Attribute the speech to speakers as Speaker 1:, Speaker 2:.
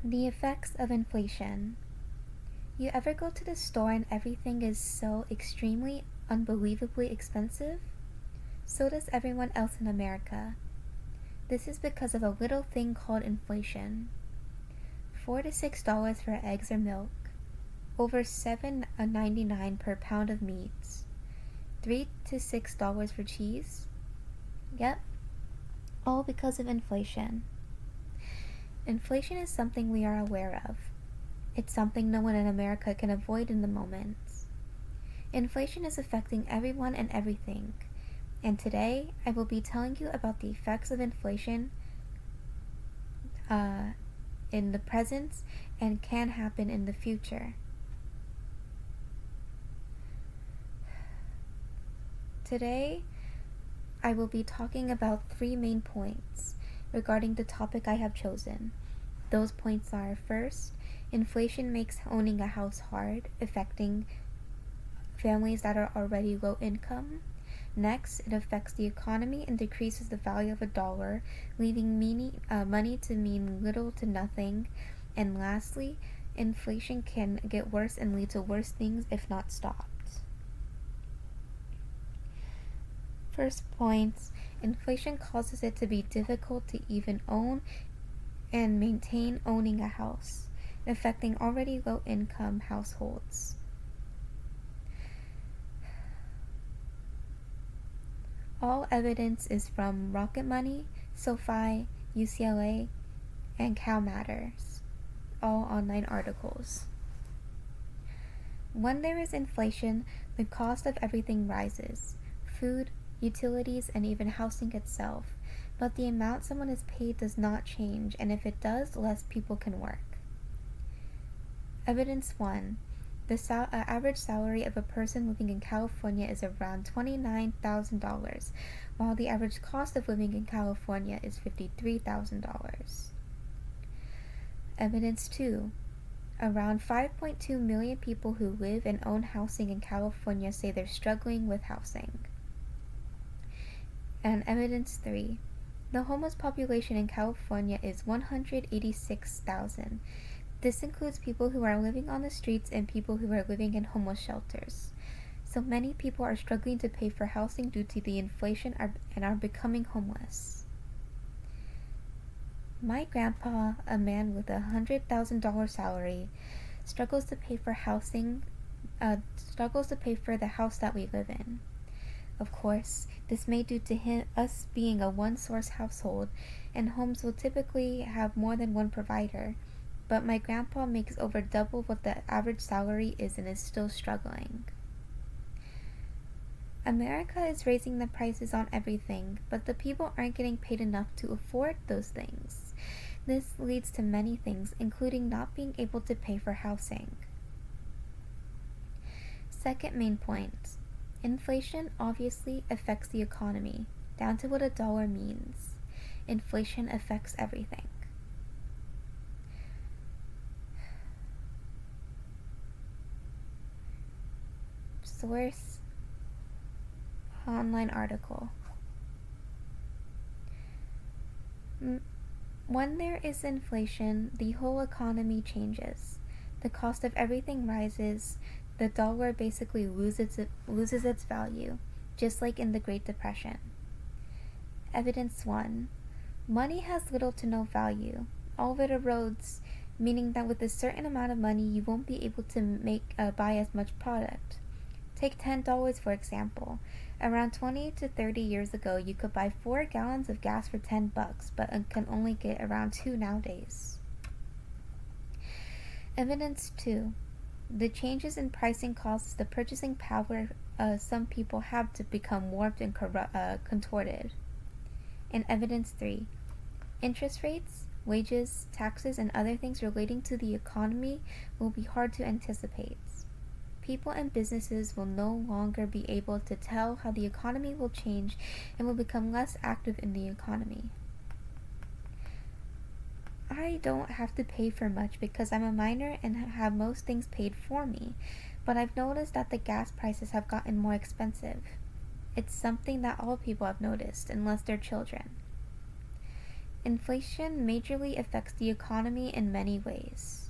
Speaker 1: The effects of inflation. You ever go to the store and everything is so extremely, unbelievably expensive? So does everyone else in America. This is because of a little thing called inflation. $4 to $6 for eggs or milk, over $7.99 per pound of meats, $3 to $6 for cheese. Yep, all because of inflation. Inflation is something we are aware of. It's something no one in America can avoid in the moment. Inflation is affecting everyone and everything, and today I will be telling you about the effects of inflation in the present and can happen in the future. Today I will be talking about 3 main points regarding the topic I have chosen. Those points are: first, inflation makes owning a house hard, affecting families that are already low income. Next, it affects the economy and decreases the value of a dollar, leaving money to mean little to nothing. And lastly, inflation can get worse and lead to worse things if not stopped. First point, inflation causes it to be difficult to even own and maintain owning a house, affecting already low income households. All evidence is from Rocket Money, SoFi, UCLA, and Cal Matters, all online articles. When there is inflation, the cost of everything rises: food, utilities, and even housing itself. But the amount someone is paid does not change, and if it does, less people can work. Evidence 1. The average salary of a person living in California is around $29,000, while the average cost of living in California is $53,000. Evidence 2. Around 5.2 million people who live and own housing in California say they're struggling with housing. And evidence 3. The homeless population in California is 186,000. This includes people who are living on the streets and people who are living in homeless shelters. So many people are struggling to pay for housing due to the inflation and are becoming homeless. My grandpa, a man with $100,000 salary, struggles to pay for the house that we live in. Of course, this may due to us being a one-source household, and homes will typically have more than one provider, but my grandpa makes over double what the average salary is and is still struggling. America is raising the prices on everything, but the people aren't getting paid enough to afford those things. This leads to many things, including not being able to pay for housing. Second main point. Inflation obviously affects the economy, down to what a dollar means. Inflation affects everything. Source: online article. When there is inflation, the whole economy changes. The cost of everything rises. The dollar basically loses its value, just like in the Great Depression. Evidence 1. Money has little to no value. All of it erodes, meaning that with a certain amount of money you won't be able to buy as much product. Take $10 for example. Around 20 to 30 years ago, you could buy 4 gallons of gas for $10, but can only get around 2 nowadays. Evidence 2. The changes in pricing causes the purchasing power some people have to become warped and contorted. And evidence 3. Interest rates, wages, taxes, and other things relating to the economy will be hard to anticipate. People and businesses will no longer be able to tell how the economy will change and will become less active in the economy. I don't have to pay for much because I'm a minor and have most things paid for me, but I've noticed that the gas prices have gotten more expensive. It's something that all people have noticed, unless they're children. Inflation majorly affects the economy in many ways.